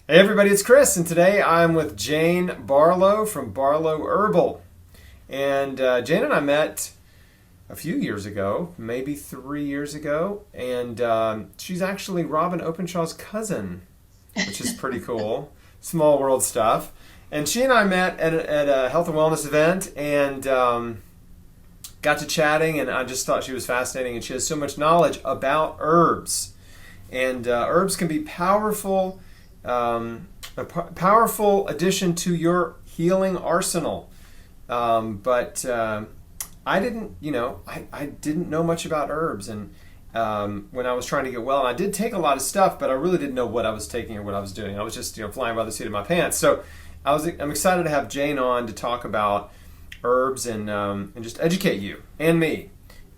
Hey everybody, it's Chris, and today I'm with Jane Barlow from Barlow Herbal. And Jane and I met a few years ago, maybe 3 years ago, and she's actually Robin Openshaw's cousin, which is pretty cool. Small world stuff. And she and I met at a health and wellness event, and got to chatting, and I just thought she was fascinating, and she has so much knowledge about herbs. And herbs can be powerful. A powerful addition to your healing arsenal. But I didn't, I didn't know much about herbs. And when I was trying to get well, and I did take a lot of stuff, but I really didn't know what I was taking or what I was doing. I was just, flying by the seat of my pants. So I'm excited to have Jane on to talk about herbs and just educate you and me.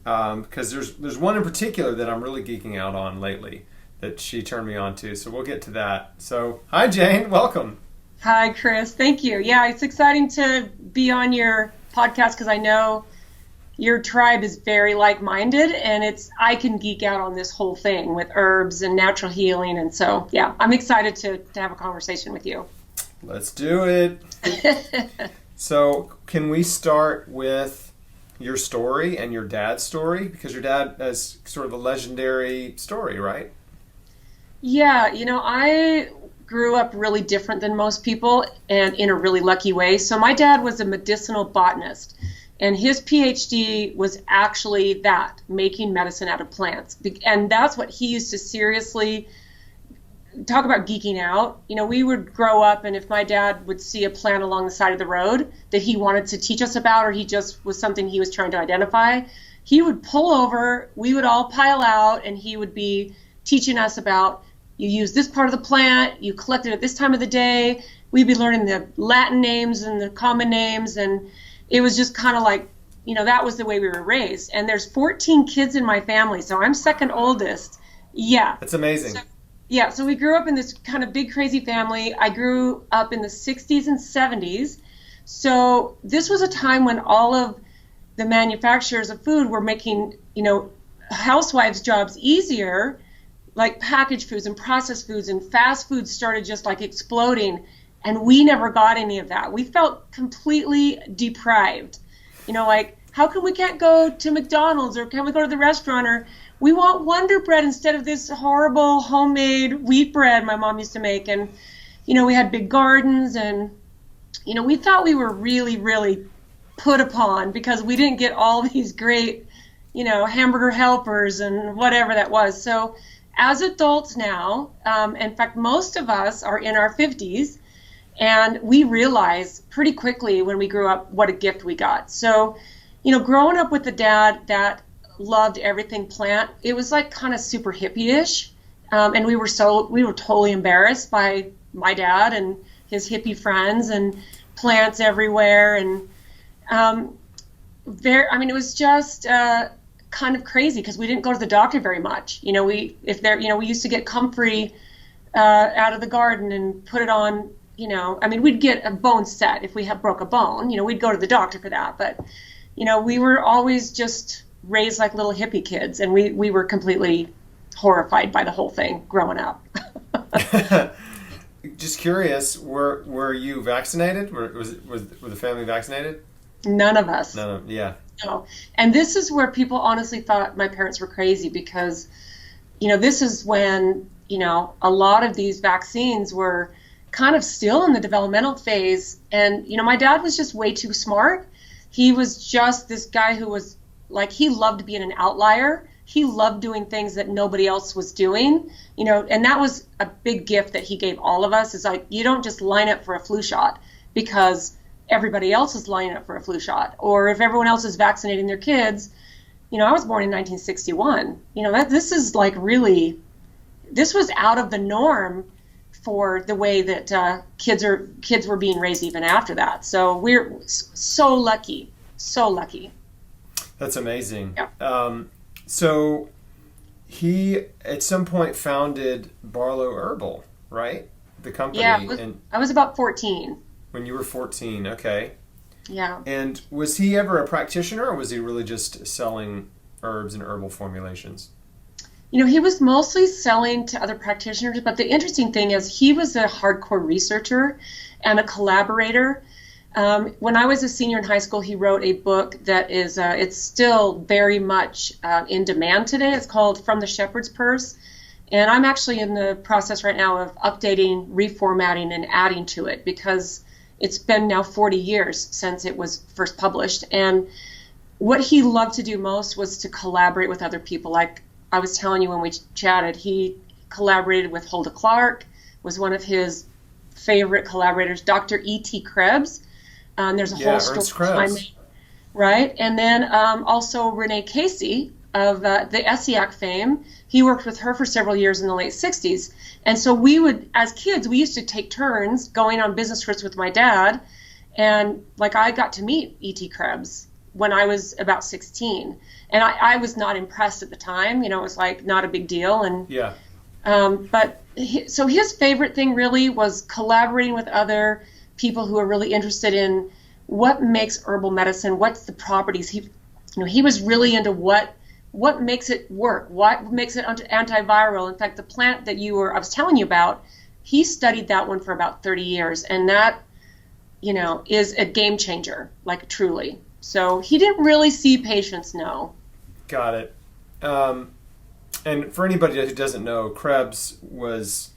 Because there's one in particular that I'm really geeking out on lately that she turned me on to. So we'll get to that. So hi, Jane. Welcome. Hi, Chris. Thank you. Yeah, it's exciting to be on your podcast because I know your tribe is very like-minded, and I can geek out on this whole thing with herbs and natural healing. And so, yeah, I'm excited to have a conversation with you. Let's do it. So can we start with your story and your dad's story? Because your dad has sort of a legendary story, right? Yeah, I grew up really different than most people and in a really lucky way. So my dad was a medicinal botanist, and his PhD was actually making medicine out of plants. And that's what he used to seriously talk about geeking out. We would grow up, and if my dad would see a plant along the side of the road that he wanted to teach us about, or he just was something he was trying to identify, he would pull over, we would all pile out, and he would be teaching us about, you use this part of the plant, you collect it at this time of the day. We'd be learning the Latin names and the common names, and it was just kind of like, that was the way we were raised. And there's 14 kids in my family, so I'm second oldest. Yeah. That's amazing. So we grew up in this kind of big, crazy family. I grew up in the 60s and 70s. So this was a time when all of the manufacturers of food were making, housewives' jobs easier, like packaged foods and processed foods, and fast foods started just like exploding, and we never got any of that. We felt completely deprived. Like, how come we can't go to McDonald's, or can we go to the restaurant, or we want Wonder Bread instead of this horrible homemade wheat bread my mom used to make. And we had big gardens, and we thought we were really, really put upon because we didn't get all these great hamburger helpers and whatever that was. So as adults now, in fact, most of us are in our 50s, and we realize pretty quickly when we grew up what a gift we got. So, growing up with a dad that loved everything plant, it was like kind of super hippie-ish, and we were totally embarrassed by my dad and his hippie friends and plants everywhere, and it was just kind of crazy because we didn't go to the doctor very much. We used to get comfrey out of the garden and put it on. We'd get a bone set if we broke a bone. We'd go to the doctor for that. But we were always just raised like little hippie kids, and we were completely horrified by the whole thing growing up. Just curious, were you vaccinated? Were the family vaccinated? None of us. Yeah. No. And this is where people honestly thought my parents were crazy because, this is when, a lot of these vaccines were kind of still in the developmental phase. And, my dad was just way too smart. He was just this guy who was like, he loved being an outlier. He loved doing things that nobody else was doing, and that was a big gift that he gave all of us, is like, you don't just line up for a flu shot because everybody else is lining up for a flu shot, or if everyone else is vaccinating their kids. I was born in 1961. This is like really, this was out of the norm for the way that kids were being raised even after that. So we're so lucky, so lucky. That's amazing. Yeah. So he at some point founded Barlow Herbal, right? The company. Yeah, I was about 14. When you were 14, okay. Yeah. And was he ever a practitioner, or was he really just selling herbs and herbal formulations? He was mostly selling to other practitioners, but the interesting thing is he was a hardcore researcher and a collaborator. When I was a senior in high school, he wrote a book that is, it's still very much in demand today. It's called From the Shepherd's Purse. And I'm actually in the process right now of updating, reformatting, and adding to it because it's been now 40 years since it was first published. And what he loved to do most was to collaborate with other people. Like I was telling you when we chatted, he collaborated with Hulda Clark, was one of his favorite collaborators, Dr. E.T. Krebs. There's a whole story behind it, right? And then also Renee Casey of the ESSIAC fame. He worked with her for several years in the late 60s. And so we would, as kids, we used to take turns going on business trips with my dad. And like I got to meet E.T. Krebs when I was about 16. And I was not impressed at the time. It was like not a big deal. And yeah. So his favorite thing really was collaborating with other people who are really interested in what makes herbal medicine, what's the properties. He was really into what makes it work, what makes it antiviral. In fact, the plant that I was telling you about, he studied that one for about 30 years, and that, is a game changer, like truly. So he didn't really see patients, no. Got it. And for anybody who doesn't know, Krebs was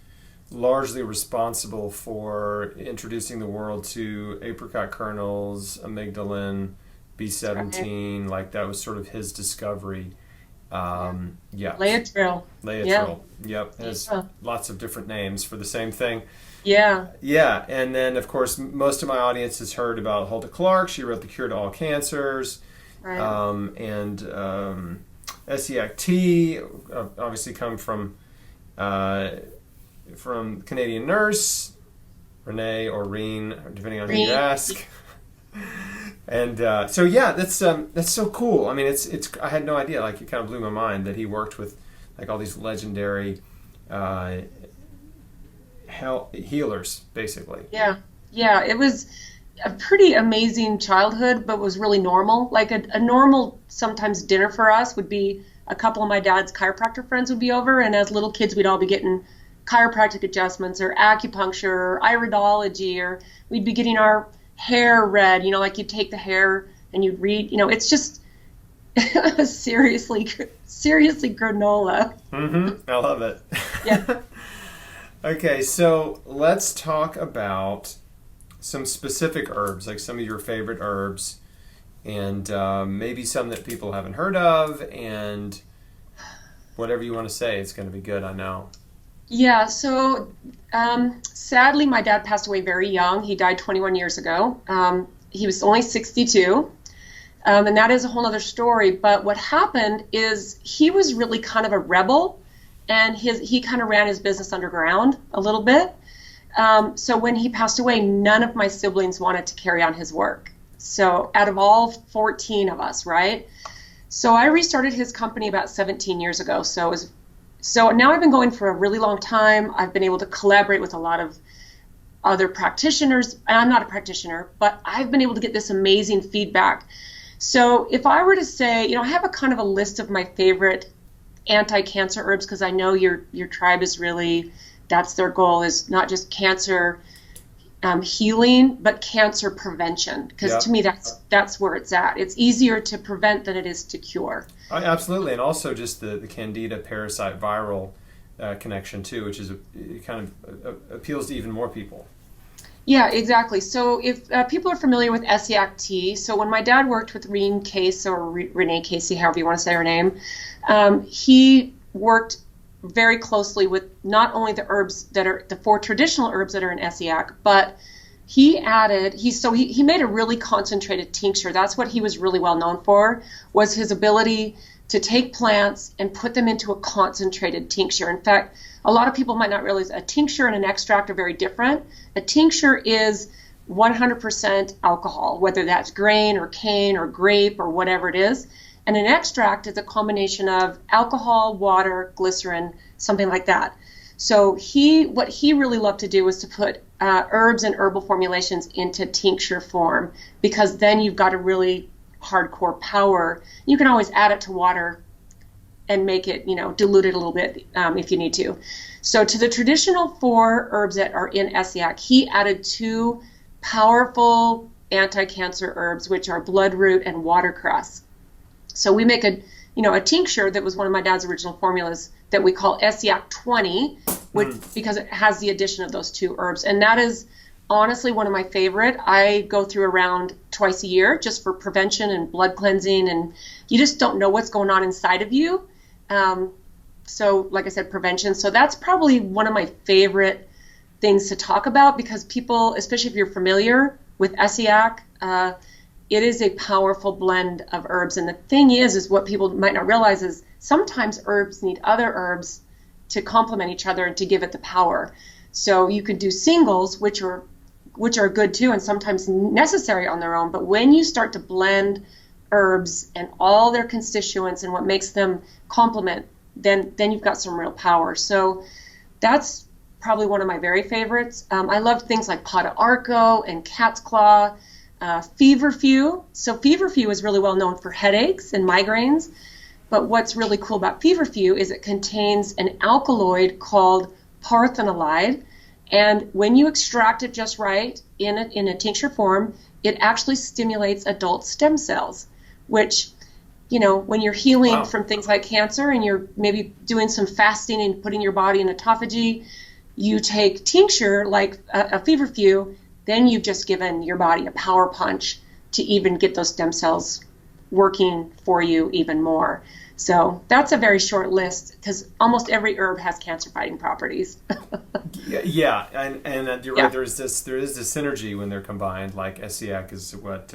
largely responsible for introducing the world to apricot kernels, amygdalin, B17. Right. Like that was sort of his discovery. Yeah. Laetrile. Laetrile. Yep. It has lots of different names for the same thing. Yeah. Yeah. And then, of course, most of my audience has heard about Hulda Clark. She wrote The Cure to All Cancers. Right. And ESSIAC tea, obviously come from Canadian nurse, Renee or Reen, depending on who you ask. And so yeah, that's so cool. I mean, it's I had no idea. Like it kind of blew my mind that he worked with like all these legendary healers, basically. Yeah. It was a pretty amazing childhood, but was really normal. Like a normal sometimes dinner for us would be a couple of my dad's chiropractor friends would be over, and as little kids we'd all be getting chiropractic adjustments or acupuncture or iridology, or we'd be getting our hair read, like you'd take the hair and you'd read, it's just seriously granola. Mm-hmm. I love it. Yeah. Okay, so let's talk about some specific herbs, like some of your favorite herbs, and maybe some that people haven't heard of, and whatever you want to say. It's going to be good, I know. Yeah, so sadly, my dad passed away very young. He died 21 years ago. He was only 62, and that is a whole other story. But what happened is he was really kind of a rebel, and he kind of ran his business underground a little bit. So when he passed away, none of my siblings wanted to carry on his work. So out of all 14 of us, right? So I restarted his company about 17 years ago. So now I've been going for a really long time. I've been able to collaborate with a lot of other practitioners. And I'm not a practitioner, but I've been able to get this amazing feedback. So if I were to say, I have a kind of a list of my favorite anti-cancer herbs, because I know your tribe is really, that's their goal, is not just cancer healing, but cancer prevention. Because to me, that's where it's at. It's easier to prevent than it is to cure. Absolutely, and also just the candida parasite viral connection too, which is it kind of appeals to even more people. Yeah, exactly. So if people are familiar with ESSIAC tea, so when my dad worked with Reen Case or Renee Casey, however you want to say her name, he worked very closely with not only the herbs that are the 4 traditional herbs that are in ESSIAC, but he made a really concentrated tincture. That's what he was really well known for, was his ability to take plants and put them into a concentrated tincture. In fact, a lot of people might not realize a tincture and an extract are very different. A tincture is 100% alcohol, whether that's grain or cane or grape or whatever it is. And an extract is a combination of alcohol, water, glycerin, something like that. So what he really loved to do was to put herbs and herbal formulations into tincture form, because then you've got a really hardcore power. You can always add it to water and make it, dilute it a little bit if you need to. So to the traditional 4 herbs that are in Essiac, he added 2 powerful anti-cancer herbs, which are bloodroot and watercress. So we make a tincture that was one of my dad's original formulas that we call Essiac 20, because it has the addition of those 2 herbs. And that is honestly one of my favorite. I go through around twice a year just for prevention and blood cleansing, and you just don't know what's going on inside of you. So like I said, prevention. So that's probably one of my favorite things to talk about, because people, especially if you're familiar with Essiac, it is a powerful blend of herbs. And the thing is what people might not realize is sometimes herbs need other herbs to complement each other and to give it the power. So you can do singles, which are good too, and sometimes necessary on their own. But when you start to blend herbs and all their constituents and what makes them complement, then you've got some real power. So that's probably one of my very favorites. I love things like Pata Arco and Cat's Claw, Feverfew. So Feverfew is really well known for headaches and migraines. But what's really cool about Feverfew is it contains an alkaloid called parthenolide. And when you extract it just right in a tincture form, it actually stimulates adult stem cells, which, when you're healing from things like cancer and you're maybe doing some fasting and putting your body in autophagy, you take tincture like a Feverfew, then you've just given your body a power punch to even get those stem cells working for you even more. So that's a very short list, because almost every herb has cancer-fighting properties. Yeah, and you're right. There is this synergy when they're combined. Like Essiac is what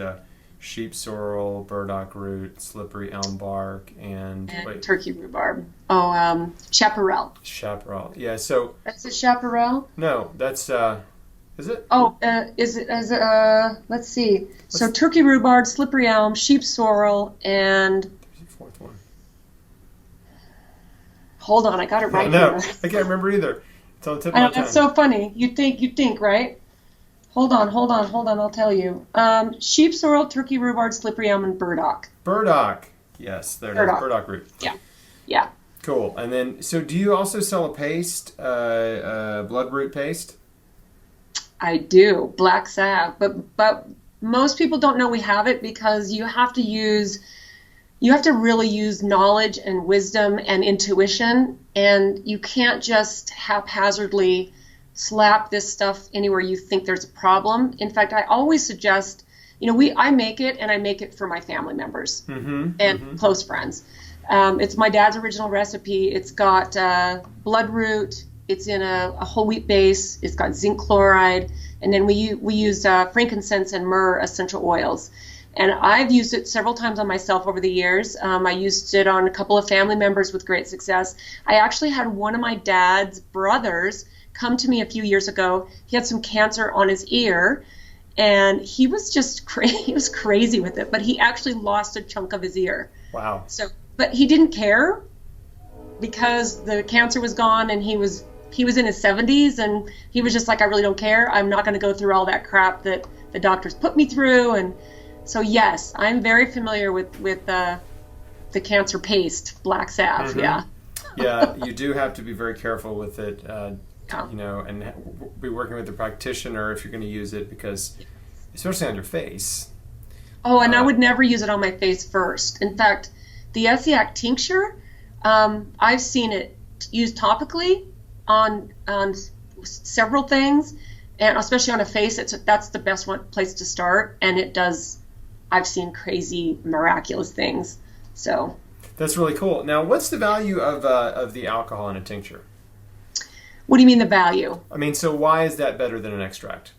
sheep sorrel, burdock root, slippery elm bark, and turkey rhubarb. Oh, chaparral. Chaparral. Yeah. So that's a chaparral. No, that's is it? Oh, is it? Let's see. So turkey rhubarb, slippery elm, sheep sorrel, and fourth one. Hold on, I got it right here. I can't remember either. It's on the tip of my tongue. That's so funny. You think, right? Hold on, I'll tell you. Sheep sorrel, turkey rhubarb, slippery elm, and burdock. Burdock. Yes, there it is. Burdock root. Yeah. Cool. And then, so do you also sell a paste, bloodroot paste? I do, black salve. But most people don't know we have it, because you have to really use knowledge and wisdom and intuition, and you can't just haphazardly slap this stuff anywhere you think there's a problem. In fact, I always suggest, I make it, and I make it for my family members and close friends. It's my dad's original recipe. It's got bloodroot. It's in a whole wheat base. It's got zinc chloride, and then we use frankincense and myrrh essential oils. And I've used it several times on myself over the years. I used it on a couple of family members with great success. I actually had one of my dad's brothers come to me a few years ago. He had some cancer on his ear, and he was just he was crazy with it, but he actually lost a chunk of his ear. Wow. So, but he didn't care, because the cancer was gone, and he was in his 70s, and he was just like, I really don't care. I'm not going to go through all that crap that the doctors put me through. And so yes, I'm very familiar with the cancer paste, black salve. Yeah. Yeah, you do have to be very careful with it, and be working with a practitioner if you're going to use it, because especially on your face. Oh, and I would never use it on my face first. In fact, the Essiac tincture, I've seen it used topically on several things, and especially on a face. That's the best place to start, and it does. I've seen crazy, miraculous things. So that's really cool. Now, what's the value of the alcohol in a tincture? What do you mean the value? I mean, so why is that better than an extract?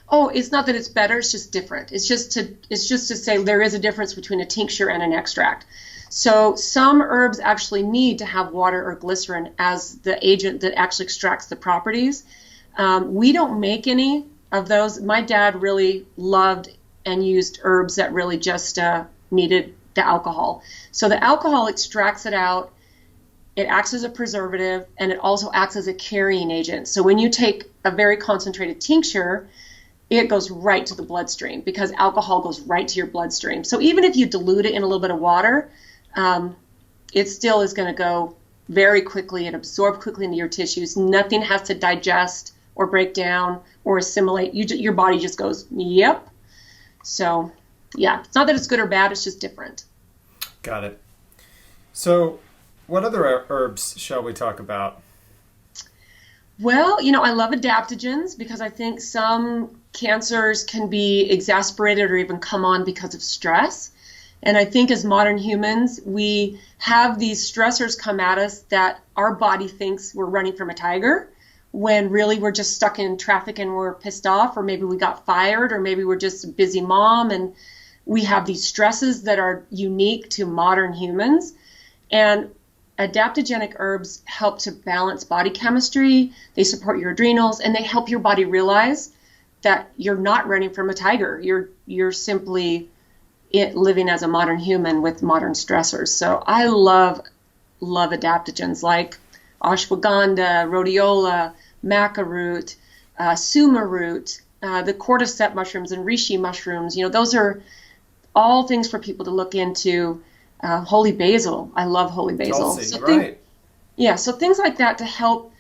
Oh, it's not that it's better. It's just different. It's just to say there is a difference between a tincture and an extract. So some herbs actually need to have water or glycerin as the agent that actually extracts the properties. We don't make any of those. My dad really loved and used herbs that really just needed the alcohol. So the alcohol extracts it out. It acts as a preservative, and it also acts as a carrying agent. So when you take a very concentrated tincture, it goes right to the bloodstream, because alcohol goes right to your bloodstream. So even if you dilute it in a little bit of water, it still is going to go very quickly and absorb quickly into your tissues. Nothing has to digest or break down or assimilate. Your body just goes, yep. So, yeah, it's not that it's good or bad, it's just different. Got it. So, what other herbs shall we talk about? Well, I love adaptogens because I think some cancers can be exacerbated or even come on because of stress. And I think as modern humans, we have these stressors come at us that our body thinks we're running from a tiger, when really we're just stuck in traffic and we're pissed off, or maybe we got fired, or maybe we're just a busy mom, and we have these stresses that are unique to modern humans. And adaptogenic herbs help to balance body chemistry, they support your adrenals, and they help your body realize that you're not running from a tiger. You're simply living as a modern human with modern stressors. So I love adaptogens like ashwagandha, rhodiola, maca root, suma root, the cordyceps mushrooms and reishi mushrooms. Those are all things for people to look into. Holy basil. I love holy basil. Tulsi, right. So things like that to help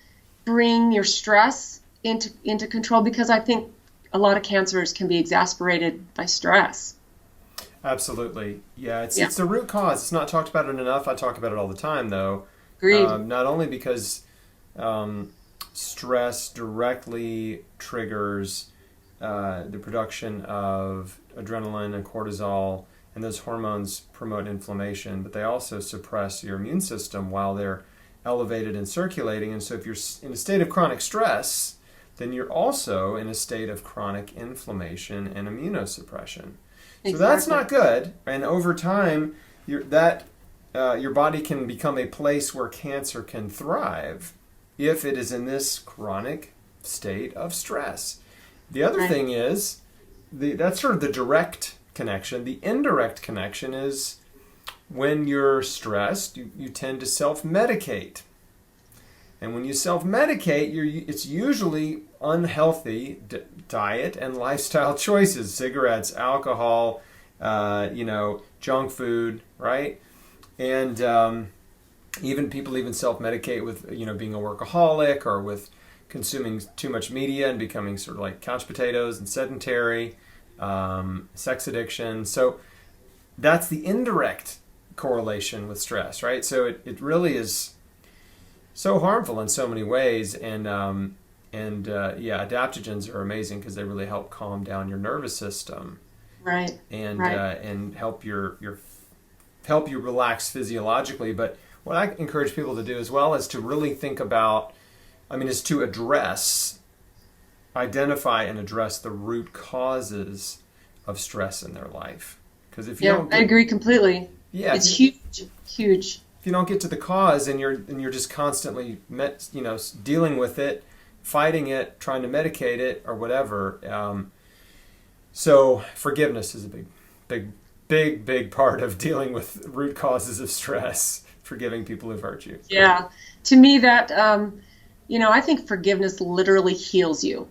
bring your stress into control, because I think a lot of cancers can be exacerbated by stress. Absolutely. Yeah, it's the root cause. It's not talked about it enough. I talk about it all the time, though. Agreed. Not only because stress directly triggers the production of adrenaline and cortisol, and those hormones promote inflammation, but they also suppress your immune system while they're elevated and circulating. And so if you're in a state of chronic stress, then you're also in a state of chronic inflammation and immunosuppression. Exactly. So that's not good. And over time, your body can become a place where cancer can thrive if it is in this chronic state of stress. The other thing is, that's sort of the direct connection. The indirect connection is when you're stressed, you tend to self-medicate. And when you self-medicate, it's usually unhealthy diet and lifestyle choices, cigarettes, alcohol, junk food, right? And people self-medicate with, being a workaholic, or with consuming too much media and becoming sort of like couch potatoes and sedentary, sex addiction. So that's the indirect correlation with stress, right? So it really is so harmful in so many ways. And adaptogens are amazing because they really help calm down your nervous system, right? And help you relax physiologically. But what I encourage people to do as well is to really think about, is to identify and address the root causes of stress in their life. Because if you don't, I agree completely. Yeah, it's huge. If you don't get to the cause, and you're just constantly dealing with it, fighting it, trying to medicate it, or whatever. So forgiveness is a big part of dealing with root causes of stress. Forgiving people who've hurt you. Yeah, to me that I think forgiveness literally heals you.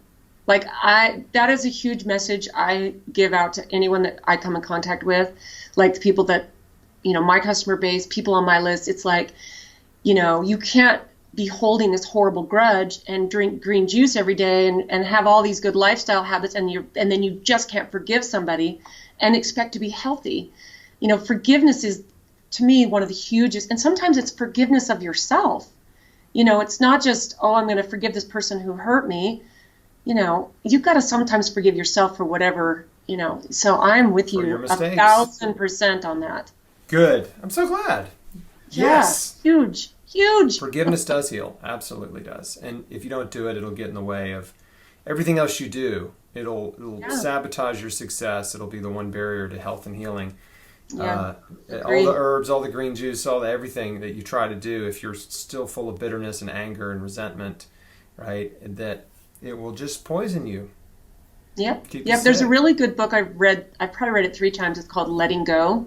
That is a huge message I give out to anyone that I come in contact with, like the people that, my customer base, people on my list. It's like, you can't be holding this horrible grudge and drink green juice every day and have all these good lifestyle habits, and then you just can't forgive somebody and expect to be healthy. Forgiveness is, to me, one of the hugest, and sometimes it's forgiveness of yourself. It's not just, I'm going to forgive this person who hurt me. You've got to sometimes forgive yourself for whatever, so I'm with you 1,000% on that. Good. I'm so glad. Yeah, Yes. Huge. Forgiveness does heal. Absolutely does. And if you don't do it, it'll get in the way of everything else you do. It'll sabotage your success. It'll be the one barrier to health and healing. Yeah, all the herbs, all the green juice, everything that you try to do, if you're still full of bitterness and anger and resentment, right, that it will just poison you. Yep. There's a really good book I've probably read it 3 times. It's called Letting Go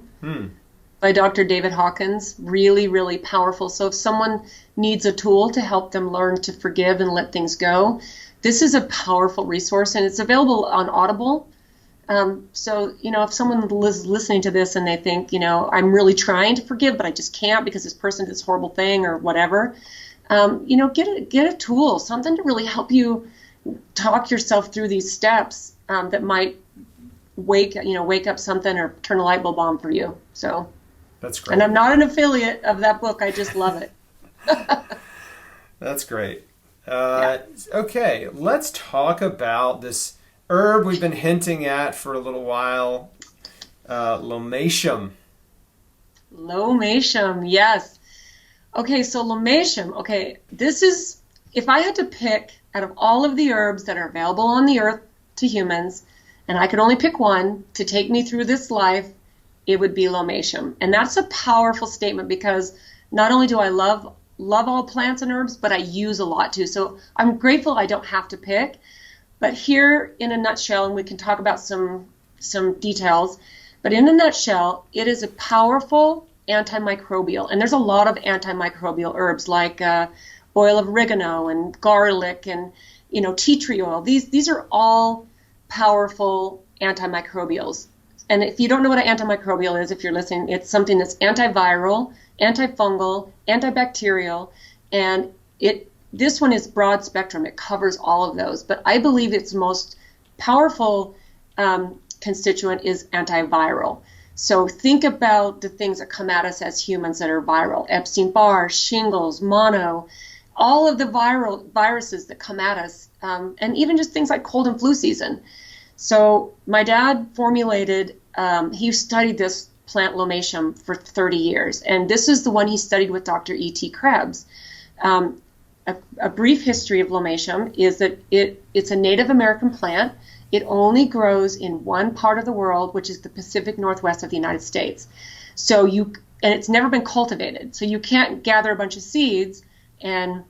by Dr. David Hawkins. Really, really powerful. So if someone needs a tool to help them learn to forgive and let things go, this is a powerful resource, and it's available on Audible. So, if someone is listening to this and they think, I'm really trying to forgive, but I just can't because this person did this horrible thing or whatever, get a tool, something to really help you talk yourself through these steps that might wake up something or turn a light bulb on for you. So that's great. And I'm not an affiliate of that book. I just love it. That's great. Okay, let's talk about this herb we've been hinting at for a little while, Lomatium. Lomatium, yes. Okay, so Lomatium, this is, if I had to pick out of all of the herbs that are available on the earth to humans, and I could only pick one to take me through this life, it would be Lomatium. And that's a powerful statement because not only do I love all plants and herbs, but I use a lot too. So I'm grateful I don't have to pick. But here in a nutshell, and we can talk about some details, but in a nutshell, it is a powerful antimicrobial. And there's a lot of antimicrobial herbs like oil of oregano and garlic and tea tree oil. These are all powerful antimicrobials. And if you don't know what an antimicrobial is, if you're listening, it's something that's antiviral, antifungal, antibacterial, and this one is broad spectrum. It covers all of those. But I believe its most powerful constituent is antiviral. So think about the things that come at us as humans that are viral. Epstein-Barr, shingles, mono, all of the viruses that come at us, and even just things like cold and flu season. So my dad formulated, he studied this plant Lomatium for 30 years, and this is the one he studied with Dr. E.T. Krebs. A brief history of Lomatium is that it's a Native American plant. It only grows in one part of the world, which is the Pacific Northwest of the United States. And it's never been cultivated. So you can't gather a bunch of seeds and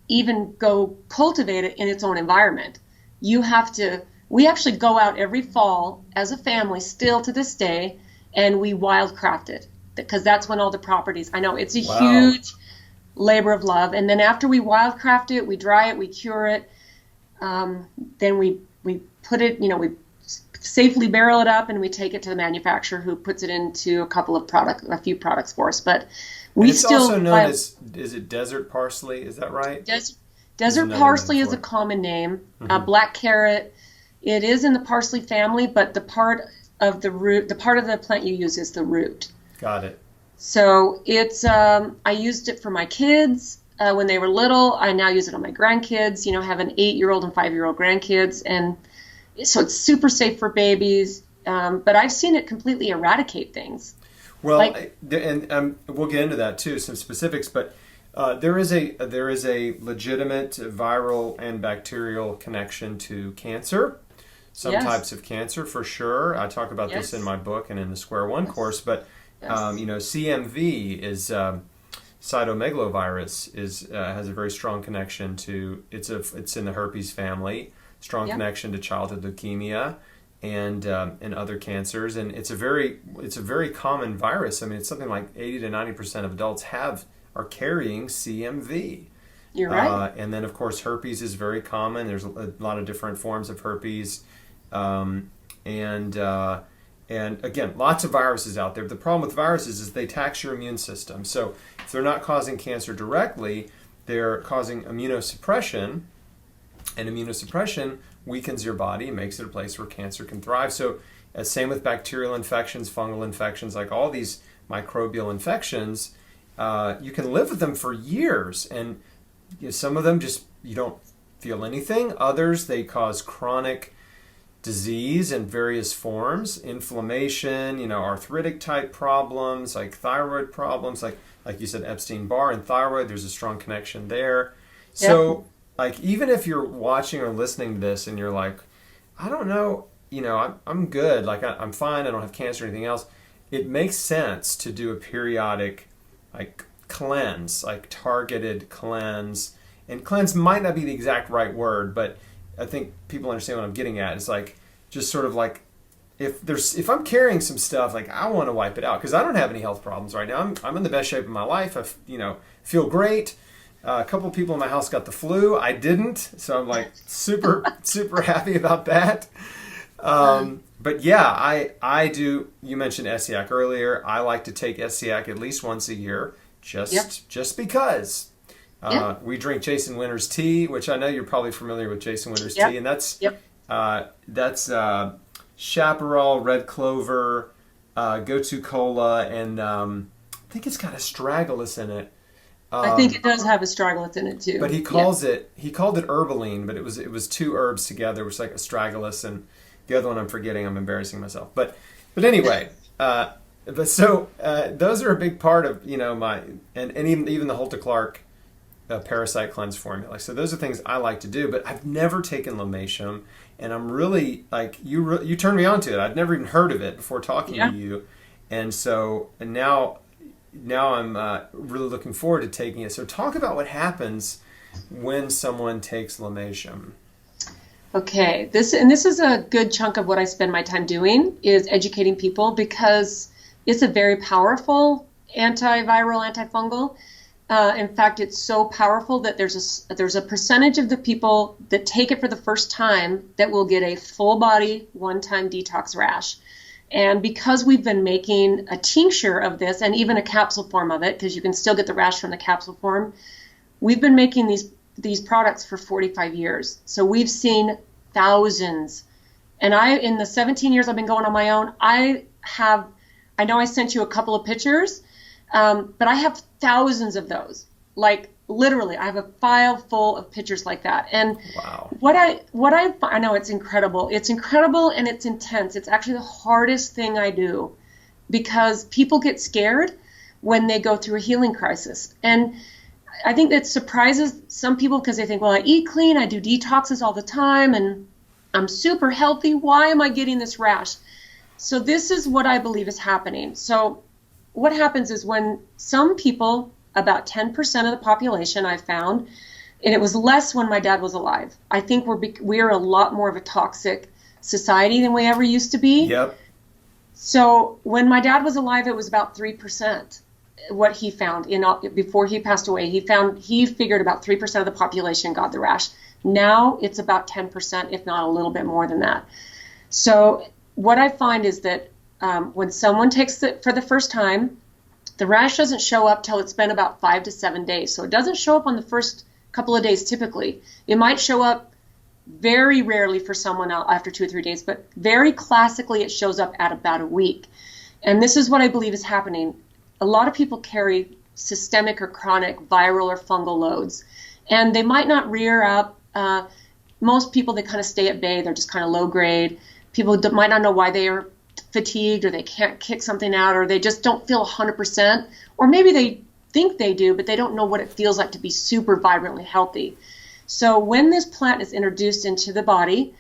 even go cultivate it in its own environment. We actually go out every fall as a family still to this day, and we wildcraft it because that's when all the properties, I know it's a huge labor of love. And then after we wildcraft it, we dry it, we cure it, then we put it, we safely barrel it up and we take it to the manufacturer who puts it into a few products for us. But it's also known as, is it desert parsley? Is that right? Desert parsley is a common name. Mm-hmm. Black carrot, it is in the parsley family, but the part of the plant you use is the root. Got it. So it's, I used it for my kids when they were little. I now use it on my grandkids, have an 8-year-old and 5-year-old grandkids. And so it's super safe for babies. But I've seen it completely eradicate things. Well, and we'll get into that too, some specifics, but there is a legitimate viral and bacterial connection to cancer. Some types of cancer, for sure. I talk about this in my book and in the Square One course. But CMV is cytomegalovirus has a very strong connection to it's in the herpes family. Strong connection to childhood leukemia and other cancers, and it's a very common virus. I mean, it's something like 80 to 90% of adults are carrying CMV. You're right. And then, of course, herpes is very common. There's a lot of different forms of herpes. And again, lots of viruses out there. The problem with viruses is they tax your immune system. So if they're not causing cancer directly, they're causing immunosuppression, and immunosuppression weakens your body and makes it a place where cancer can thrive. So same with bacterial infections, fungal infections, like all these microbial infections, you can live with them for years. And some of them just, you don't feel anything. Others, they cause chronic disease in various forms, inflammation, arthritic type problems, like thyroid problems, like you said, Epstein-Barr and thyroid, there's a strong connection there. So like, even if you're watching or listening to this and you're like, I don't know, I'm good, like I'm fine, I don't have cancer or anything else, it makes sense to do a periodic like cleanse, like targeted cleanse. And cleanse might not be the exact right word, but I think people understand what I'm getting at. It's like, just sort of like, if I'm carrying some stuff, like I want to wipe it out because I don't have any health problems right now. I'm in the best shape of my life. I feel great. A couple of people in my house got the flu. I didn't, so I'm like super happy about that. but yeah, I do. You mentioned Essiac earlier. I like to take Essiac at least once a year, just because. We drink Jason Winter's tea, which I know you're probably familiar with Jason Winter's tea, and that's chaparral, red clover, gotu kola, and I think it's got astragalus in it. I think it does have astragalus in it too. But he called it herbaline, but it was two herbs together, which is like astragalus, and the other one I'm forgetting. I'm embarrassing myself. But anyway, those are a big part of my and even the Holter Clark parasite cleanse formula. So those are things I like to do, but I've never taken Lomatium, and I'm really like you turned me on to it. I'd never even heard of it before talking to you, and now I'm really looking forward to taking it. So talk about what happens when someone takes Lomatium. Okay, this is a good chunk of what I spend my time doing is educating people, because it's a very powerful antiviral, antifungal. In fact, it's so powerful that there's a percentage of the people that take it for the first time that will get a full body one-time detox rash. And because we've been making a tincture of this and even a capsule form of it, because you can still get the rash from the capsule form, we've been making these products for 45 years. So we've seen thousands. And in the 17 years I've been going on my own, I know I sent you a couple of pictures, but I have thousands of those. Like literally, I have a file full of pictures like that. And wow. I know it's incredible. It's incredible and it's intense. It's actually the hardest thing I do, because people get scared when they go through a healing crisis. And I think that surprises some people, because they think, well, I eat clean, I do detoxes all the time, and I'm super healthy. Why am I getting this rash? So this is what I believe is happening. So what happens is when some people, about 10% of the population I found, and it was less when my dad was alive. I think we're a lot more of a toxic society than we ever used to be. Yep. So when my dad was alive, it was about 3%. What he found before he passed away, he figured about 3% of the population got the rash. Now it's about 10%, if not a little bit more than that. So what I find is that when someone takes it for the first time, the rash doesn't show up till it's been about 5 to 7 days. So it doesn't show up on the first couple of days typically. It might show up very rarely for someone after 2 or 3 days, but very classically it shows up at about a week. And this is what I believe is happening. A lot of people carry systemic or chronic viral or fungal loads, and they might not rear up. Most people, they kind of stay at bay. They're just kind of low grade. People might not know why they are fatigued, or they can't kick something out, or they just don't feel 100%, or maybe they think they do, but they don't know what it feels like to be super vibrantly healthy. So when this plant is introduced into the body,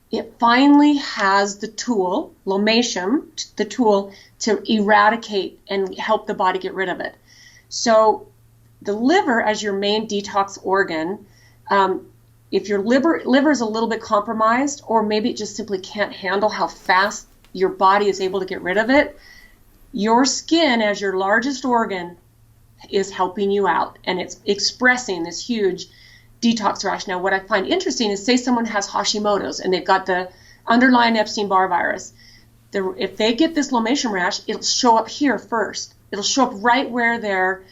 it finally has the tool, Lomatium, the tool to eradicate and help the body get rid of it. So the liver, as your main detox organ, if your liver is a little bit compromised, or maybe it just simply can't handle how fast your body is able to get rid of it, your skin, as your largest organ, is helping you out, and it's expressing this huge detox rash. Now, what I find interesting is, say someone has Hashimoto's and they've got the underlying Epstein-Barr virus. If they get this Lomatium rash, it'll show up here first. It'll show up right where their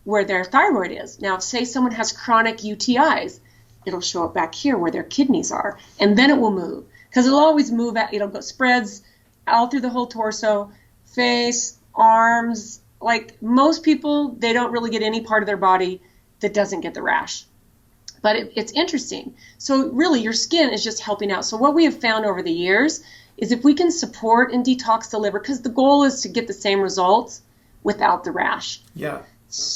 thyroid is. Now, say someone has chronic UTIs, it'll show up back here where their kidneys are, and then it will move, because it'll always move. Spreads all through the whole torso, face, arms. Like most people, they don't really get any part of their body that doesn't get the rash. But it's interesting. So really, your skin is just helping out. So what we have found over the years is, if we can support and detox the liver, because the goal is to get the same results without the rash. Yeah.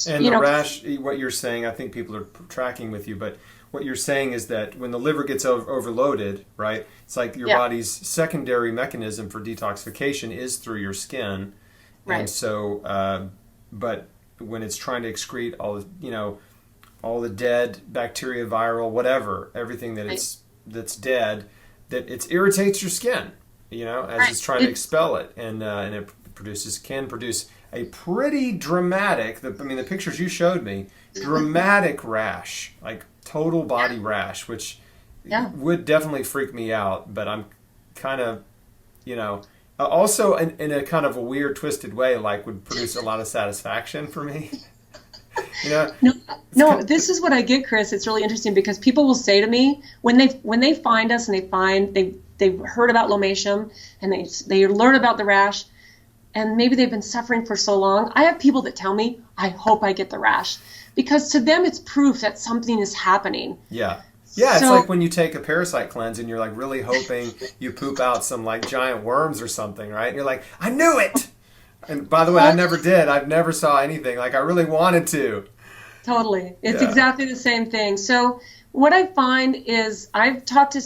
And the rash, what you're saying, I think people are tracking with you, but what you're saying is that when the liver gets overloaded, right, it's like your body's secondary mechanism for detoxification is through your skin. Right. And so, but when it's trying to excrete all the dead bacteria, viral, whatever, everything that's dead, that it irritates your skin, as it's trying to expel it, and it can produce a pretty dramatic. The pictures you showed me, dramatic rash, like total body rash, which would definitely freak me out. But I'm kind of Also in a kind of a weird, twisted way, like would produce a lot of satisfaction for me. No, this is what I get, Chris. It's really interesting because people will say to me when they find us and they've heard about Lomatium and they learn about the rash, and maybe they've been suffering for so long. I have people that tell me, I hope I get the rash, because to them it's proof that something is happening. Yeah. Yeah, it's like when you take a parasite cleanse and you're like really hoping you poop out some like giant worms or something, right? And you're like, I knew it. And by the way, I never did. I've never saw anything. Like I really wanted to. Totally. It's exactly the same thing. So what I find is I've talked to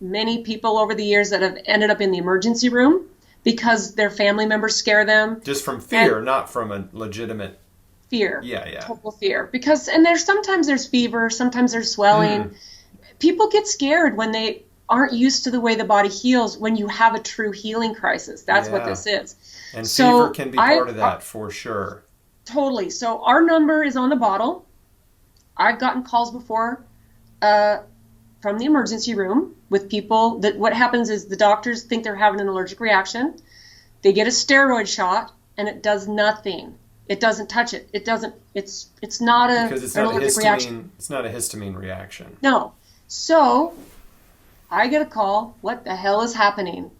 many people over the years that have ended up in the emergency room because their family members scare them. Just from fear, not from a legitimate fear. Yeah. Total fear. Sometimes there's fever, sometimes there's swelling. People get scared when they aren't used to the way the body heals when you have a true healing crisis. That's what this is. And fever can be part of that for sure. Totally. So our number is on the bottle. I've gotten calls before from the emergency room with people that what happens is the doctors think they're having an allergic reaction. They get a steroid shot and it does nothing. It doesn't touch it. It doesn't. It's not an allergic reaction. It's not a histamine reaction. No. So I get a call. What the hell is happening?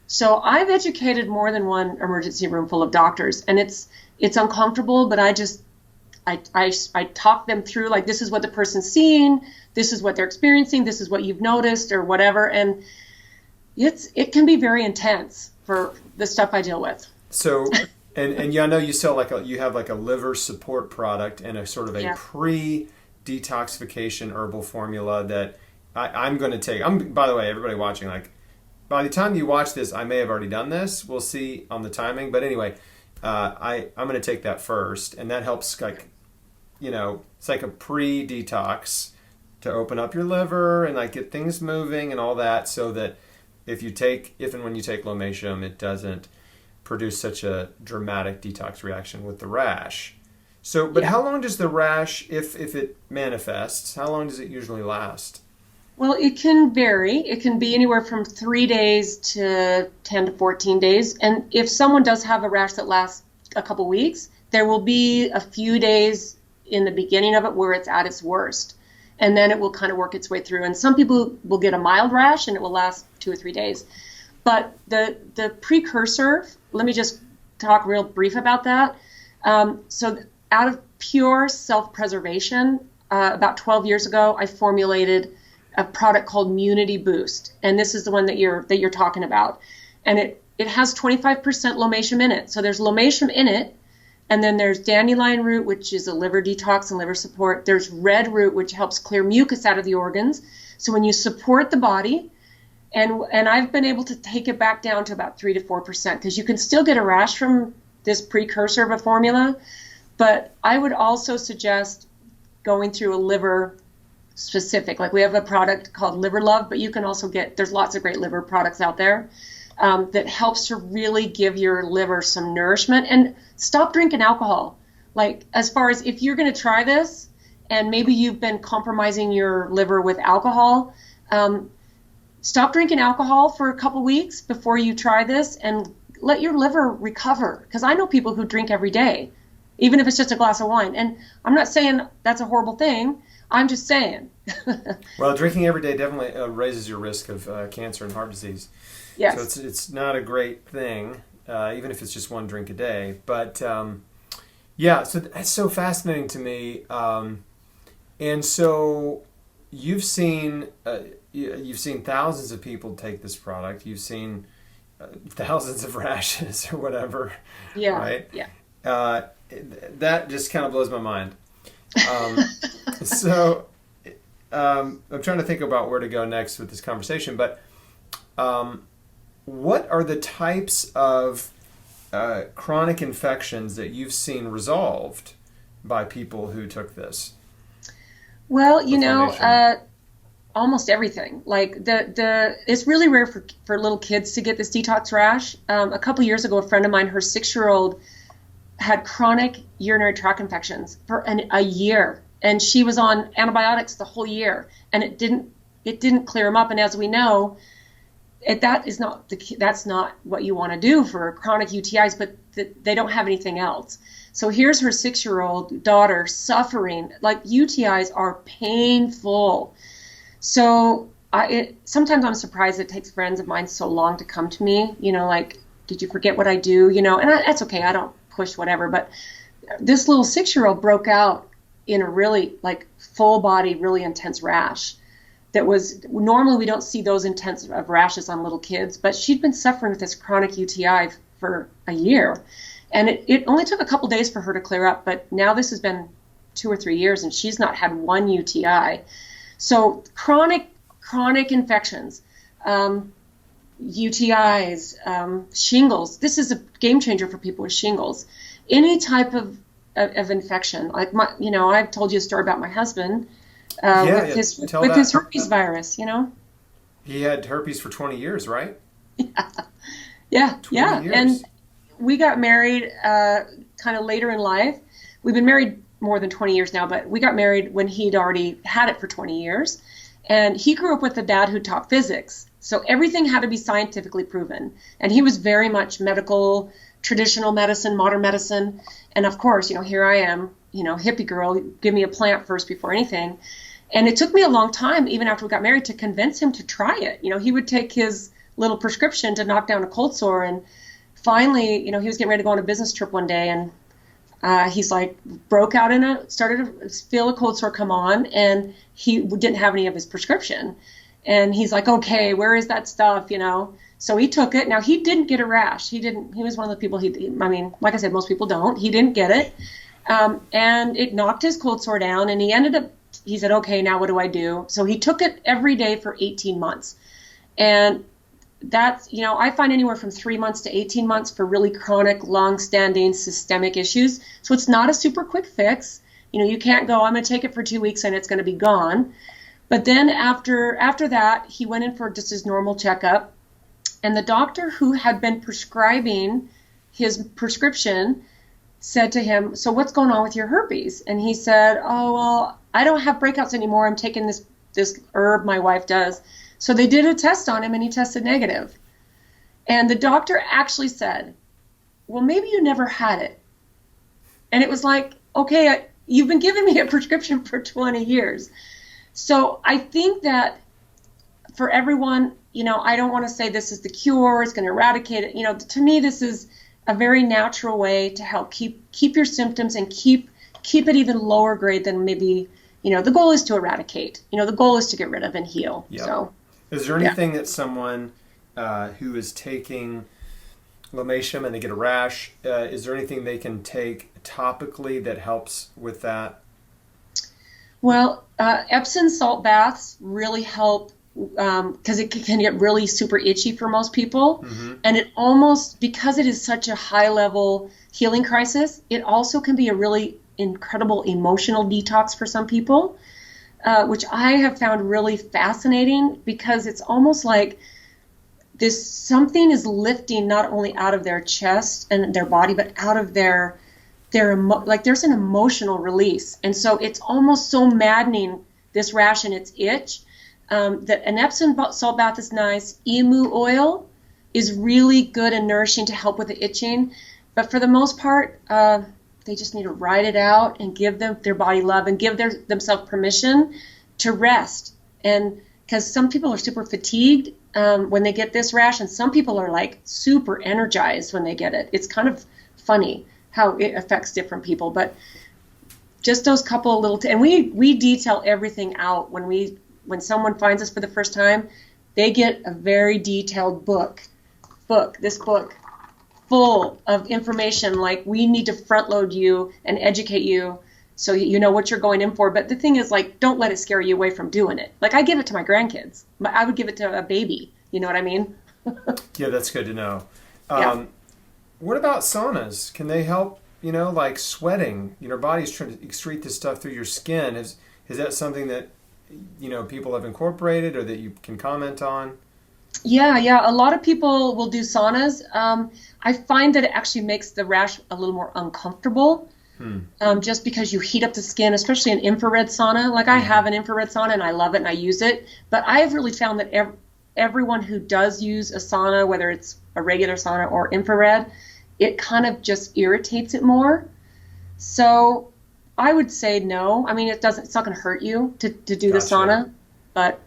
So I've educated more than one emergency room full of doctors, and it's uncomfortable, but I talk them through, like, this is what the person's seeing, this is what they're experiencing, this is what you've noticed or whatever, and it can be very intense for the stuff I deal with. So and I know you sell you have like a liver support product and a sort of a pre-detoxification herbal formula that I'm going to take. By the way, everybody watching, like, by the time you watch this, I may have already done this. We'll see on the timing. But anyway, I'm going to take that first. And that helps, like, it's like a pre-detox to open up your liver and like get things moving and all that, so that if and when you take Lomatium, it doesn't produce such a dramatic detox reaction with the rash. So, but how long does the rash, if it manifests, how long does it usually last? Well, it can vary. It can be anywhere from 3 days to 10 to 14 days. And if someone does have a rash that lasts a couple weeks, there will be a few days in the beginning of it where it's at its worst. And then it will kind of work its way through. And some people will get a mild rash and it will last 2 or 3 days. But the precursor, let me just talk real brief about that. So out of pure self-preservation, about 12 years ago, I formulated a product called Immunity Boost, and this is the one that you're talking about. And it has 25% Lomatium in it. So there's Lomatium in it, and then there's dandelion root, which is a liver detox and liver support. There's red root, which helps clear mucus out of the organs. So when you support the body, and I've been able to take it back down to about 3 to 4%, because you can still get a rash from this precursor of a formula, but I would also suggest going through a liver specific. Like we have a product called Liver Love, but you can also there's lots of great liver products out there that helps to really give your liver some nourishment. And stop drinking alcohol. Like, as far as if you're going to try this and maybe you've been compromising your liver with alcohol, stop drinking alcohol for a couple weeks before you try this and let your liver recover. Because I know people who drink every day, even if it's just a glass of wine. And I'm not saying that's a horrible thing. I'm just saying. Well, drinking every day definitely raises your risk of cancer and heart disease. Yes. So it's not a great thing, even if it's just one drink a day. But so that's so fascinating to me. And so you've seen thousands of people take this product. You've seen thousands of rashes or whatever. Yeah. Right. Yeah. That just kind of blows my mind. So I'm trying to think about where to go next with this conversation, but what are the types of chronic infections that you've seen resolved by people who took this? Well, almost everything. Like it's really rare for little kids to get this detox rash. A couple years ago, a friend of mine, her 6-year-old, had chronic urinary tract infections for a year, and she was on antibiotics the whole year, and it didn't clear them up. And as we know, that's not what you want to do for chronic UTIs, but they don't have anything else. So here's her 6-year-old daughter suffering. Like, UTIs are painful. So sometimes I'm surprised it takes friends of mine so long to come to me, like, did you forget what I do? And that's okay. I don't push whatever. But this little 6-year-old broke out in a really, like, full body, really intense rash. That was, normally we don't see those intense of rashes on little kids, but she'd been suffering with this chronic UTI for a year. And it only took a couple days for her to clear up, but now this has been 2 or 3 years and she's not had one UTI. So chronic infections, UTIs, shingles, this is a game changer for people with shingles. Any type of infection, like I've told you a story about my husband. With his herpes virus, He had herpes for 20 years, right? Yeah. 20 years. And we got married kind of later in life. We've been married more than 20 years now, but we got married when he'd already had it for 20 years. And he grew up with a dad who taught physics. So everything had to be scientifically proven. And he was very much medical, traditional medicine, modern medicine. And of course, here I am, hippie girl, give me a plant first before anything. And it took me a long time, even after we got married, to convince him to try it. He would take his little prescription to knock down a cold sore. And finally, he was getting ready to go on a business trip one day. And he's like, broke out started to feel a cold sore come on. And he didn't have any of his prescription. And he's like, okay, where is that stuff, So he took it. Now, he didn't get a rash. He was one of the people, like I said, most people don't. He didn't get it. And it knocked his cold sore down. And he said, okay, now what do I do? So he took it every day for 18 months. And that's, I find anywhere from 3 months to 18 months for really chronic, long-standing systemic issues. So it's not a super quick fix. You can't go, I'm going to take it for 2 weeks and it's going to be gone. But then after that, he went in for just his normal checkup. And the doctor who had been prescribing his prescription said to him, so what's going on with your herpes? And he said, oh, well, I don't have breakouts anymore. I'm taking this herb my wife does. So they did a test on him and he tested negative. And the doctor actually said, well, maybe you never had it. And it was like, okay, you've been giving me a prescription for 20 years. So I think that for everyone, I don't want to say this is the cure, it's going to eradicate it. To me, this is a very natural way to help keep your symptoms and keep it even lower grade than maybe, the goal is to eradicate. The goal is to get rid of and heal. Yep. So, is there anything that someone who is taking Meishan and they get a rash, is there anything they can take topically that helps with that? Well, Epsom salt baths really help because it can get really super itchy for most people. Mm-hmm. And it almost, because it is such a high-level healing crisis, it also can be a really incredible emotional detox for some people, which I have found really fascinating because it's almost like something is lifting not only out of their chest and their body, but out of there's an emotional release. And so it's almost so maddening, this rash and its itch, that an Epsom salt bath is nice. Emu oil is really good and nourishing to help with the itching. But for the most part, they just need to ride it out and give their body love and give themselves permission to rest. And because some people are super fatigued when they get this rash, and some people are like super energized when they get it. It's kind of funny how it affects different people. But just those couple of little, and we detail everything out when someone finds us for the first time. They get a very detailed book full of information. Like, we need to front load you and educate you so you know what you're going in for. But the thing is, like, don't let it scare you away from doing it. Like, I give it to my grandkids. I would give it to a baby. You know what I mean? Yeah, that's good to know. Yeah. What about saunas? Can they help, like sweating? Your body's trying to excrete this stuff through your skin. Is that something that, people have incorporated or that you can comment on? Yeah. A lot of people will do saunas. I find that it actually makes the rash a little more uncomfortable, just because you heat up the skin, especially an infrared sauna. Like, I have an infrared sauna and I love it and I use it. But I have really found that everyone who does use a sauna, whether it's a regular sauna or infrared, it kind of just irritates it more. So I would say no. I mean, it's not going to hurt you to do the sauna, but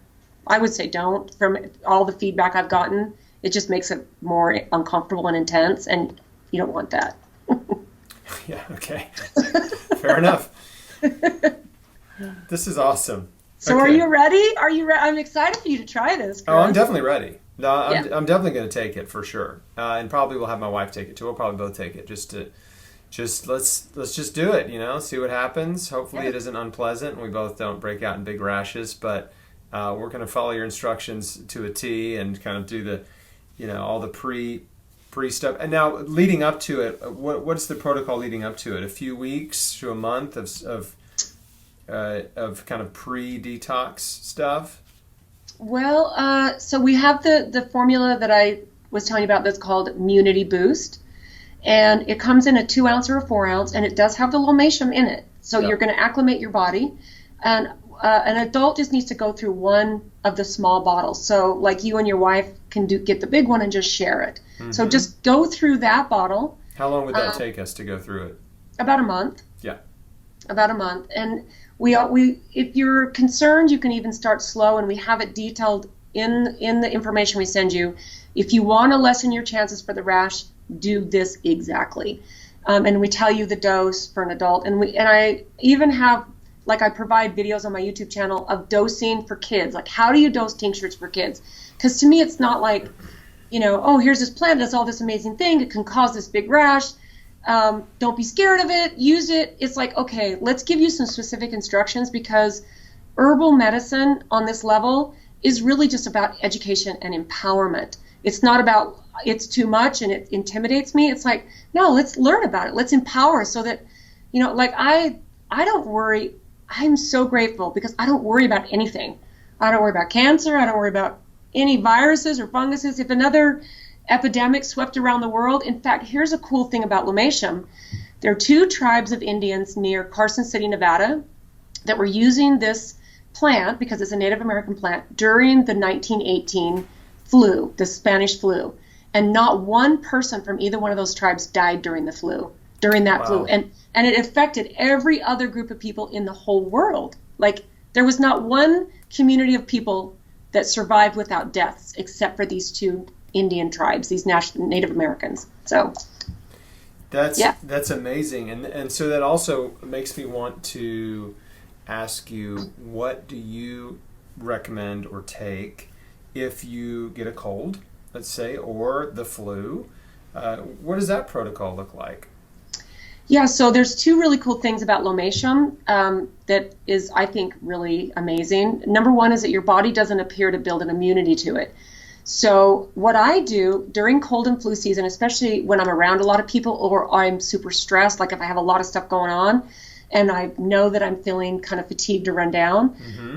I would say don't. From all the feedback I've gotten, it just makes it more uncomfortable and intense, and you don't want that. Yeah, okay. Fair enough. This is awesome. So okay. Are you ready? I'm excited for you to try this, Chris. Oh, I'm definitely ready. No, I'm definitely going to take it for sure. And probably we'll have my wife take it too. We'll probably both take it let's just do it, see what happens. Hopefully it isn't unpleasant and we both don't break out in big rashes, but we're going to follow your instructions to a T and kind of do the, all the pre stuff. And now leading up to it, what's the protocol leading up to it? A few weeks to a month of kind of pre-detox stuff? Well, so we have the formula that I was telling you about that's called Immunity Boost. And it comes in a 2 ounce or a 4 ounce, and it does have the Meishan in it. So you're going to acclimate your body. And an adult just needs to go through one of the small bottles. So like you and your wife can get the big one and just share it. Mm-hmm. So just go through that bottle. How long would that take us to go through it? About a month. Yeah. About a month. And we if you're concerned, you can even start slow, and we have it detailed in the information we send you. If you want to lessen your chances for the rash, do this exactly. And we tell you the dose for an adult. And I even have, I provide videos on my YouTube channel of dosing for kids. Like, how do you dose tinctures for kids? Because to me, it's not like, here's this plant, it does all this amazing thing. It can cause this big rash. Don't be scared of it. Use it. It's like, okay, let's give you some specific instructions, because herbal medicine on this level is really just about education and empowerment. It's not about it's too much and it intimidates me. It's like, no, let's learn about it. Let's empower so that, I don't worry. I'm so grateful because I don't worry about anything. I don't worry about cancer. I don't worry about any viruses or funguses. If another epidemic swept around the world, in fact, here's a cool thing about Meishan. There are 2 tribes of Indians near Carson City, Nevada, that were using this plant, because it's a Native American plant, during the 1918 flu, the Spanish flu. And not one person from either one of those tribes died during that flu. And it affected every other group of people in the whole world. Like, there was not one community of people that survived without deaths, except for these 2 Indian tribes, these Native Americans. So that's amazing. And so that also makes me want to ask you, what do you recommend or take if you get a cold, let's say, or the flu? What does that protocol look like? Yeah, so there's 2 really cool things about Meishan that is, I think, really amazing. Number one is that your body doesn't appear to build an immunity to it. So what I do during cold and flu season, especially when I'm around a lot of people or I'm super stressed, like if I have a lot of stuff going on and I know that I'm feeling kind of fatigued or run down,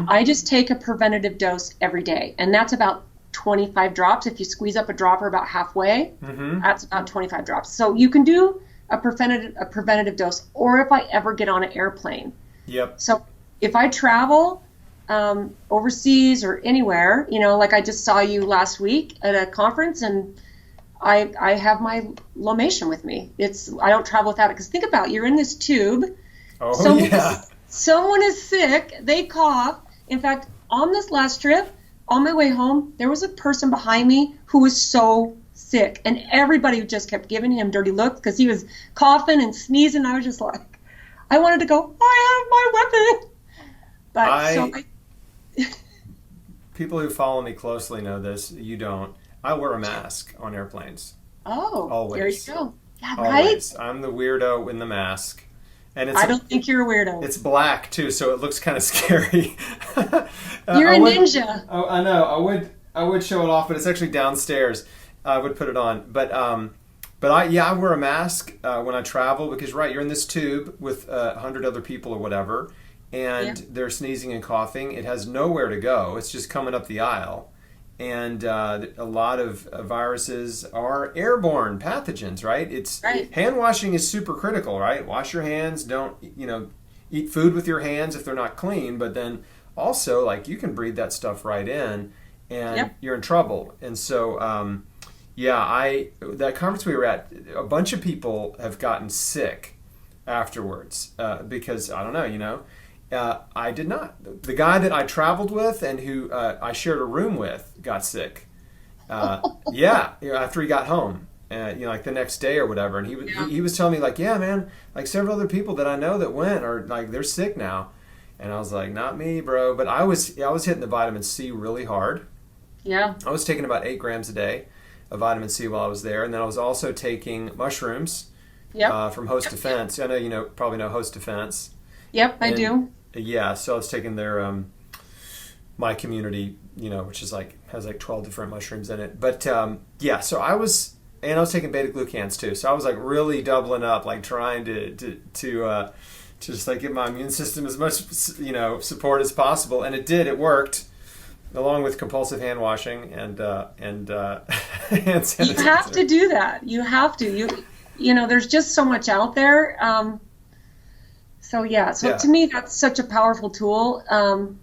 I just take a preventative dose every day. And that's about 25 drops. If you squeeze up a dropper about halfway, that's about 25 drops. So you can do a preventative dose, or if I ever get on an airplane. Yep. So if I travel overseas or anywhere, like I just saw you last week at a conference, and I have my Meishan with me. I don't travel without it, because think about it, you're in this tube. Someone is sick, they cough. In fact, on this last trip, on my way home, there was a person behind me who was so sick, and everybody just kept giving him dirty looks because he was coughing and sneezing. I was just like, I wanted to go, I have my weapon. But people who follow me closely know this. You don't. I wear a mask on airplanes. Oh, always. There you go. Yeah, always. Right? I'm the weirdo in the mask. And I don't think you're a weirdo. It's black too, so it looks kind of scary. You're a ninja. Oh, I know. I would show it off, but it's actually downstairs. I would put it on, but I wear a mask when I travel, because you're in this tube with 100 other people or whatever, and they're sneezing and coughing. It has nowhere to go. It's just coming up the aisle, and a lot of viruses are airborne pathogens. Right? Hand washing is super critical. Right? Wash your hands. Don't eat food with your hands if they're not clean. But then also, you can breathe that stuff right in. and you're in trouble. And so, that conference we were at, a bunch of people have gotten sick afterwards because, I don't know, I did not. The guy that I traveled with and who I shared a room with got sick. After he got home, like the next day or whatever. And he was telling me like, yeah, man, like several other people that I know that went are like, they're sick now. And I was like, not me, bro. But I was hitting the vitamin C really hard. Yeah. I was taking about 8 grams a day of vitamin C while I was there. And then I was also taking mushrooms from Host Defense. I know probably know Host Defense. Yep, I do. Yeah, so I was taking their My Community, which is has 12 different mushrooms in it. But so I was taking beta glucans too. So I was like really doubling up, like trying to just like give my immune system as much support as possible, and it did. It worked, along with compulsive hand washing and hand sanitizer. You have to do that. You have to. There's just so much out there. To me, that's such a powerful tool.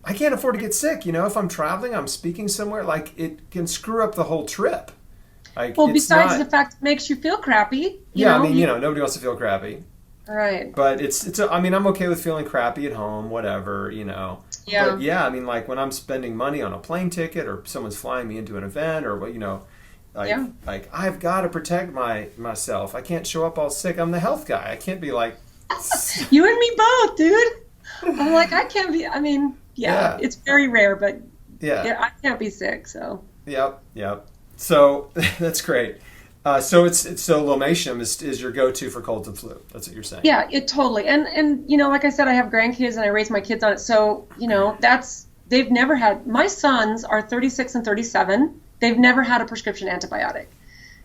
I can't afford to get sick. If I'm traveling, I'm speaking somewhere, like it can screw up the whole trip. Besides the fact it makes you feel crappy. Nobody wants to feel crappy. Right. But I'm okay with feeling crappy at home, whatever, Yeah. But when I'm spending money on a plane ticket or someone's flying me into an event or I've got to protect myself. I can't show up all sick. I'm the health guy. I can't be like, you and me both, dude. I'm like, I can't be. It's very rare, but I can't be sick. So. Yep. So that's great. So Meishan is your go-to for colds and flu. That's what you're saying. Yeah, it totally. And like I said, I have grandkids and I raise my kids on it. So they've never had. My sons are 36 and 37. They've never had a prescription antibiotic.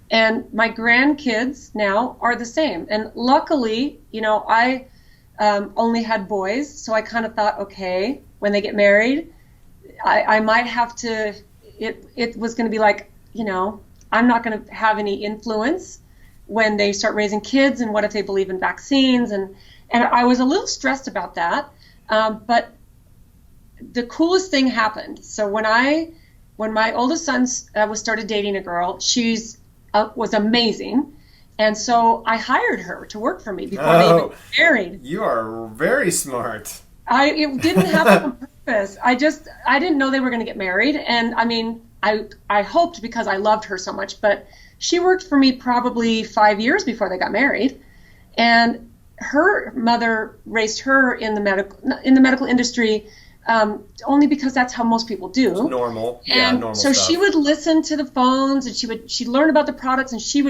And my grandkids now are the same. And luckily, I only had boys, so I kind of thought, okay, when they get married, I might have to. It was going to be like, I'm not going to have any influence when they start raising kids, and what if they believe in vaccines? And I was a little stressed about that. But the coolest thing happened. So when my oldest son started dating a girl, was amazing, and so I hired her to work for me before they even got married. You are very smart. It didn't happen on purpose. I didn't know they were going to get married, and I hoped because I loved her so much. But she worked for me probably 5 years before they got married, and her mother raised her in the medical industry. Only because that's how most people do. It's normal. And normal so stuff. she would listen to the phones, and she'd learn about the products, and she's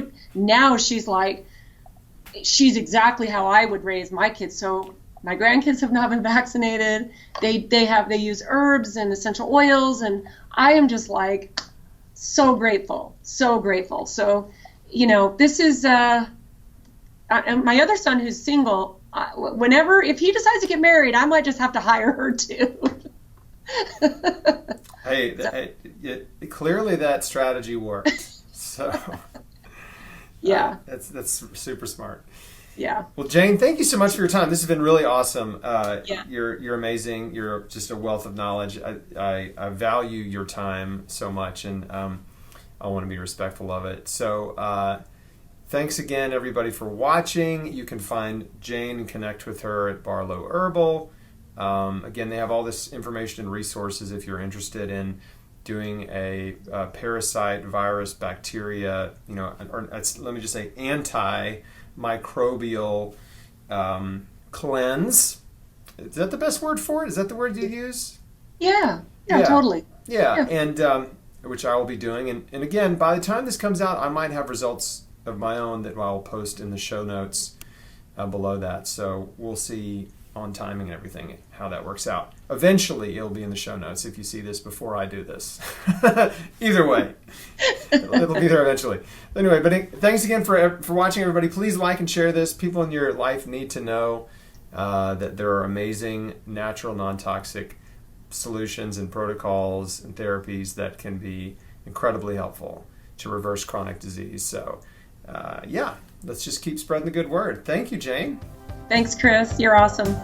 exactly how I would raise my kids. So my grandkids have not been vaccinated. They use herbs and essential oils, and I am just like so grateful. So, this is and my other son who's single. If he decides to get married, I might just have to hire her too. Clearly that strategy worked. So yeah, that's super smart. Yeah. Well, Jane, thank you so much for your time. This has been really awesome. You're amazing. You're just a wealth of knowledge. I value your time so much, and I want to be respectful of it. So. Thanks again, everybody, for watching. You can find Jane and connect with her at Barlow Herbal. Again, they have all this information and resources if you're interested in doing a parasite, virus, bacteria, or let me just say antimicrobial cleanse. Is that the best word for it? Is that the word you use? Yeah, totally. Yeah. And which I will be doing. And again, by the time this comes out, I might have results of my own that I'll post in the show notes below that. So we'll see on timing and everything how that works out. Eventually, it'll be in the show notes if you see this before I do this. Either way, it'll be there eventually. Anyway, but thanks again for watching, everybody. Please like and share this. People in your life need to know that there are amazing natural, non-toxic solutions and protocols and therapies that can be incredibly helpful to reverse chronic disease. So let's just keep spreading the good word. Thank you, Jane. Thanks, Chris. You're awesome.